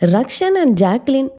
Rakshan and Jacqueline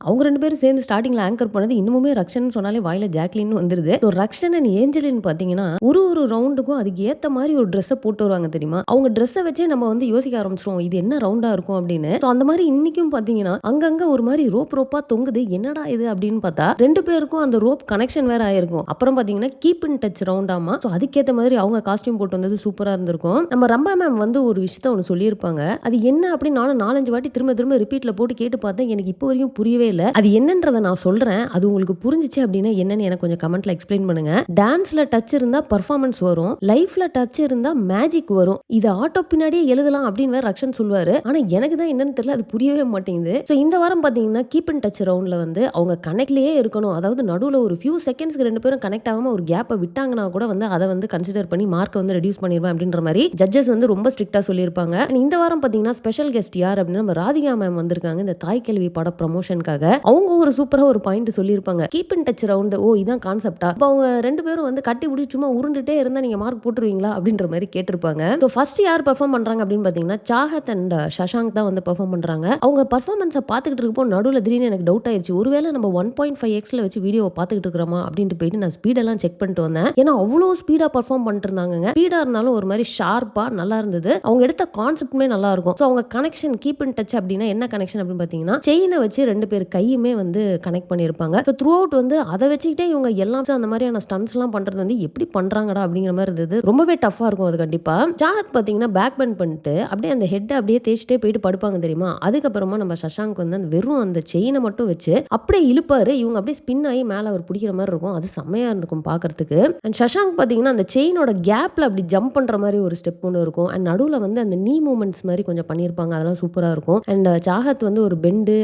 அவங்க 2 பேரும் சேர்ந்து ஸ்டார்ட்டிங்ல ஆங்கர் பண்ணது இன்னுமுமே ரக்ஷன்னு சொன்னாலே வாயில ஜாக்லின்னு வந்துருது. ஸோ ரக்ஷன் அண்ட் ஏஞ்சலின் பார்த்தீங்கன்னா, ஒரு ரவுண்டுக்கும் அதுக்கு ஏத்த மாரி ஒரு ட்ரெஸ்ஸ போட்டு வருவாங்க தெரியுமா? அவங்க ட்ரெஸ்ஸ வச்சே நம்ம வந்து யோசிக்க ஆரம்பிச்சுருவோம். இது என்ன ரவுண்டா இருக்கும் அப்படின்னு. ஸோ அந்த மாரி இன்னைக்கும் பார்த்தீங்கன்னா, அங்கங்க ஒரு மாரி ரோப்பா தொங்குது. என்னடா இது அப்படின்னு பார்த்தா, 2 பேருக்கும் அந்த ரோப் கனெக்ஷன் வேற ஆயிருக்கும். அப்புறம் பார்த்தீங்கன்னா, கீப் இன் டச் ரவுண்டாமா. ஸோ அதுக்கேத்த மாதிரி அவங்க காஸ்டியூம் போட்டு வந்தது சூப்பரா இருந்திருக்கும். நம்ம ரம்பா மேம் வந்து ஒரு விஷயத்த ஒண்ணு சொல்லியிருப்பாங்க. அது என்ன அப்படின்னு நானும் 4, 5 வாட்டி திரும்ப ரிப்பீட்ல போட்டு கேட்டு பார்த்தேன். எனக்கு இப்போ வரைக்கும் புரியவே இல்ல. அது என்னன்றத நான் சொல்றேன். அது உங்களுக்கு புரிஞ்சுச்சு அப்படின்னா என்னன்னு எனக்கு கொஞ்சம் கமெண்ட்ல எக்ஸ்பிளைன் பண்ணுங்க. டான்ஸ்ல டச் இருந்தா பெர்ஃபார்மன்ஸ் வரும். லைஃப்ல டச் இருந்தா மேஜிக் வரும். இத ஆட்டோ பின்னாடியே எழுதலாம் அப்படின்னு வேற ரக்ஷன் சொல்லுவாரு. ஆனா எனக்கு தான் என்னன்னு தெரியல. அது புரியவே மாட்டேங்குது. சோ இந்த வாரம் பாத்தீங்கன்னா கீப் இன் டச் ரவுண்ட்ல வந்து அவங்க கனெக்ட்லயே இருக்கணும். அதாவது நடுவுல ஒரு ஃபியூ செகண்ட்ஸ்க்கு 2 பேரும் கனெக்ட் ஆகாம ஒரு கேப்பை விட்டாங்கன்னா கூட வந்து அதை வந்து கன்சிடர் பண்ணி மார்க் வந்து ரெடியூஸ் பண்ணிடுவேன் அப்படின்ற மாதிரி ஜட்ஜஸ் வந்து ரொம்ப ஸ்ட்ரிக்டா சொல்லியிருப்பாங்க. இந்த வாரம் பாத்தீங்கன்னா ஸ்பெஷல் கெஸ்ட் யார் அப்படின்னா நம்ம ராதிகா மேம் வந்திருக்காங்க. இந்த தாய் கேள்வி பட ப்ரமோஷனுக்காக அவங்க ஒரு சூப்பரா ஒரு பாயிண்ட் சொல்லியிருப்பாங்க. Keep in touch round. ஓ இதான் கான்செப்டா? அப்ப அவங்க 2 பேரும் வந்து கட்டி பிடிச்சி சும்மா உருண்டுட்டே இருந்தா நீங்க மார்க் போட்டுருவீங்களா அப்படின்ற மாதிரி கேட்டிருப்பாங்க. ஸோ ஃபர்ஸ்ட் யார் பெர்ஃபார்ம் பண்றாங்க அப்படின்னு பாத்தீங்கன்னா சாஹத் அண்ட் சஷாங்க் தான் வந்து பெர்ஃபார்ம் பண்றாங்க. அவங்க பெர்ஃபார்மன்ஸை பார்த்துக்கிட்டு இருக்கப்போ நடுவில் திடீர்னு எனக்கு டவுட் ஆயிடுச்சு. ஒருவேளை நம்ம 1.5x வச்சு வீடியோவை பார்த்துக்கிட்டு இருக்கிறோமா அப்படின்ட்டு போயிட்டு நான் ஸ்பீடெல்லாம் செக் பண்ணிட்டு வந்தேன். ஏன்னா அவ்வளோ ஸ்பீடா பெர்ஃபார்ம் பண்ணிட்டு இருந்தாங்க. ஸ்பீடா இருந்தாலும் ஒரு மாதிரி ஷார்ப்பா நல்லா இருந்தது. அவங்க எடுத்த கான்செப்ட்மே நல்லா இருக்கும். ஸோ அவங்க கனெக்ஷன் கீப் இன் டச் அப்படின்னா என்ன கனெக்ஷன் அப்படின்னு பாத்தீங்கன்னா செயினை வச்சு 2 பேர் கையுமே வந்து கனெக்ட் பண்ணியிருப்பாங்க. ஸோ த்ரூ அவுட் வந்து அதை வச்சுக்கிட்டே இவங்க எல்லாம் அந்த மாதிரியான ஸ்டன்ஸ்லாம் பண்றது வந்து எப்படி பண்றாங்கடா அப்படிங்கிற மாதிரி இருந்தது. ரொம்பவே டஃபா இருக்கும் அது கண்டிப்பா. சாகத் பார்த்தீங்கன்னா பேக் பெண்ட் பண்ணிட்டு அப்படியே அந்த ஹெட்டை அப்படியே தேய்ச்சிட்டே போயிட்டு படுப்பாங்க தெரியுமா? அதுக்கப்புறமா நம்ம சஷாங்க் வந்து அந்த வெறும் அந்த செயினை மட்டும் வச்சு அப்படியே இழுப்பாரு. இவங்க அப்படியே ஸ்பின் ஆகி மேலே அவர் பிடிக்கிற மாதிரி இருக்கும். அது செம்மையா இருந்திருக்கும் பார்க்கறதுக்கு. அண்ட் சஷாங்க் பார்த்தீங்கன்னா அந்த செயினோட கேப்ல அப்படி ஜம்ப் பண்ற மாதிரி ஒரு ஸ்டெப் ஒன்று இருக்கும். அண்ட் நடுவில் வந்து அந்த நீ மூமெண்ட்ஸ் மாதிரி கொஞ்சம் பண்ணியிருப்பாங்க. அதெல்லாம் சூப்பரா இருக்கும். அண்ட் சாகத் வந்து ஒரு பெண்டு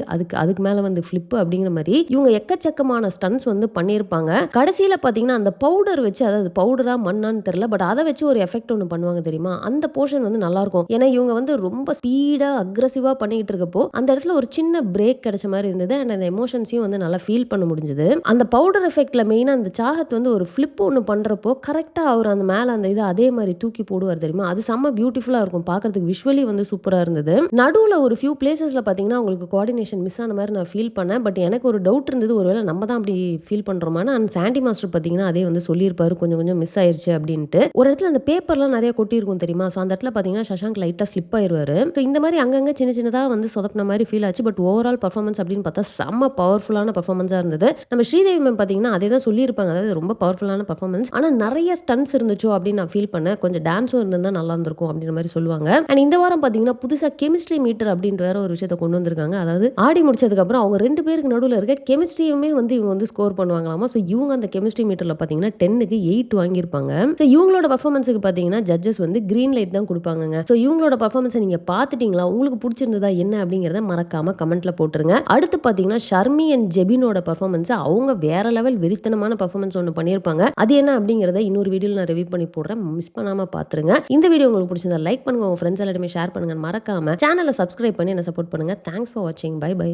அதுக்கு மேலே வந்து ஃபிளிப் அப்படிங்கிற மாதிரி இவங்க எக்கச்சக்கமான ஸ்டன்ஸ் வந்து பண்ணியிருப்பாங்க. கடைசியில் பார்த்தீங்கன்னா அந்த பவுடர் வச்சு, அதாவது பவுடரா மண்ணான்னு தெரியல, பட் அதை வச்சு ஒரு எஃபெக்ட் ஒன்று பண்ணுவாங்க தெரியுமா? அந்த போர்ஷன் வந்து நல்லா இருக்கும். ஏன்னா இவங்க வந்து ரொம்ப ஸ்பீடா அக்ரெசிவா பண்ணிட்டு இருக்கப்போ அந்த இடத்துல ஒரு சின்ன பிரேக் கிடைச்ச மாதிரி இருந்தது. அண்ட் அந்த எமோஷன்ஸையும் வந்து நல்லா ஃபீல் பண்ண முடிஞ்சது. அந்த பவுடர் எஃபெக்ட்ல மெயினா அந்த சாகத் வந்து ஒரு ஃபிளிப் ஒன்று பண்றப்போ கரெக்டா அவர் அந்த மேல அந்த இது அதே மாதிரி தூக்கி போடுவார் தெரியுமா? அது செம்ம பியூட்டிஃபுல்லா இருக்கும் பார்க்கறதுக்கு. விஷுவலி வந்து சூப்பரா இருந்தது. நடுவுல ஒரு ஃபியூ பிளேசஸ்ல பார்த்தீங்கன்னா உங்களுக்கு கோஆர்டினேஷன் மிஸ் ஆன மாதிரி நான் ஃபீல் பண்ணேன். பட் எனக்கு ஒரு டவுட் இருந்தது. ஒருவேளை நம்ம தான் அப்படி ஃபீல் பண்றோமான்னு. அண்ட் சாண்டி மாஸ்டர் பார்த்தீங்கன்னா அதே வந்து சொல்லியிருப்பாரு கொஞ்சம் மிஸ் ஆயிருச்சு அப்படின்ட்டு. ஒரு இடத்துல அந்த பேப்பர்லாம் நிறைய கொட்டியிருக்கும் தெரியுமா? ஸோ அந்த இடத்துல பார்த்தீங்கன்னா சஷாங்க் லைட்டாக ஸ்லிப் ஆயிருவாரு. ஸோ இந்த மாதிரி அங்கங்கே சின்னதாக வந்து சொதப்பின மாதிரி ஃபீல் ஆச்சு. பட் ஓவரால் பர்ஃபார்மன்ஸ் அப்படின்னு பார்த்தா செம்ம பவர்ஃபுல்லான பர்ஃபார்மன்ஸாக இருந்தது. நம்ம ஸ்ரீதேவி மேம் பார்த்தீங்கன்னா அதே தான் சொல்லியிருப்பாங்க. அதாவது ரொம்ப பவர்ஃபுல்லான பர்ஃபார்மன்ஸ். ஆனால் நிறைய ஸ்டன்ஸ் இருந்துச்சோ அப்படின்னு நான் ஃபீல் பண்ணேன். கொஞ்சம் டான்ஸும் இருந்திருந்தா நல்லா இருந்திருக்கும் அப்படின்ற மாதிரி சொல்லுவாங்க. அண்ட் இந்த வாரம் பார்த்தீங்கன்னா புதுசாக கெமிஸ்ட்ரி மீட்டர் அப்படின்ற வேற ஒரு விஷயத்தை கொண்டு வந்திருக்காங்க. அதாவது ஆடி முடிச்சதுக்கப்புறம் அவங்க 2 பேருக்கு நடுவில் இருக்க கெமிஸ்ட்ரியுமே வந்து இவங்க வந்து ஸ்கோர் பண்ணுவாங்களாமா. ஸோ இவங்க அந்த கெமிஸ்ட்ரி மீட்டரில் பார்த்தீங்கன்னா 10க்கு 8 வாங்கியிருப்பாங்க. ஸோ இவங்களோட பர்ஃபார்மன்ஸுக்கு பார்த்தீங்கன்னா ஜட்ஜஸ் வந்து கிரீன் லைட் தான் கொடுப்பாங்க. ஸோ இவங்களோட பர்ஃபார்மன்ஸை நீங்கள் பார்த்துட்டீங்களா? உங்களுக்கு பிடிச்சிருந்ததா என்ன அப்படிங்கிறத மறக்காம கமெண்ட்ல போட்டுருங்க. அடுத்து பார்த்தீங்கன்னா ஷர்மி அண்ட் ஜெபினோட பர்ஃபார்மன்ஸ் அவங்க வேற லெவல் வெறித்தனமான பர்ஃபார்மன்ஸ் ஒன்று பண்ணியிருப்பாங்க. அது என்ன அப்படிங்கிறத இன்னொரு வீடியோவில் நான் ரிவ்யூ பண்ணி போடுறேன். மிஸ் பண்ணாம பார்த்துருங்க. இந்த வீடியோ உங்களுக்கு பிடிச்சிருந்தா லைக் பண்ணுங்க, உங்க ஃப்ரெண்ட்ஸ் எல்லாருமே ஷேர் பண்ணுங்க. மறக்காம சேனலை சப்ஸ்கிரைப் பண்ணி என்ன சப்போர்ட் பண்ணுங்க. தேங்க்ஸ் ஃபார் வாட்சிங். Bye by.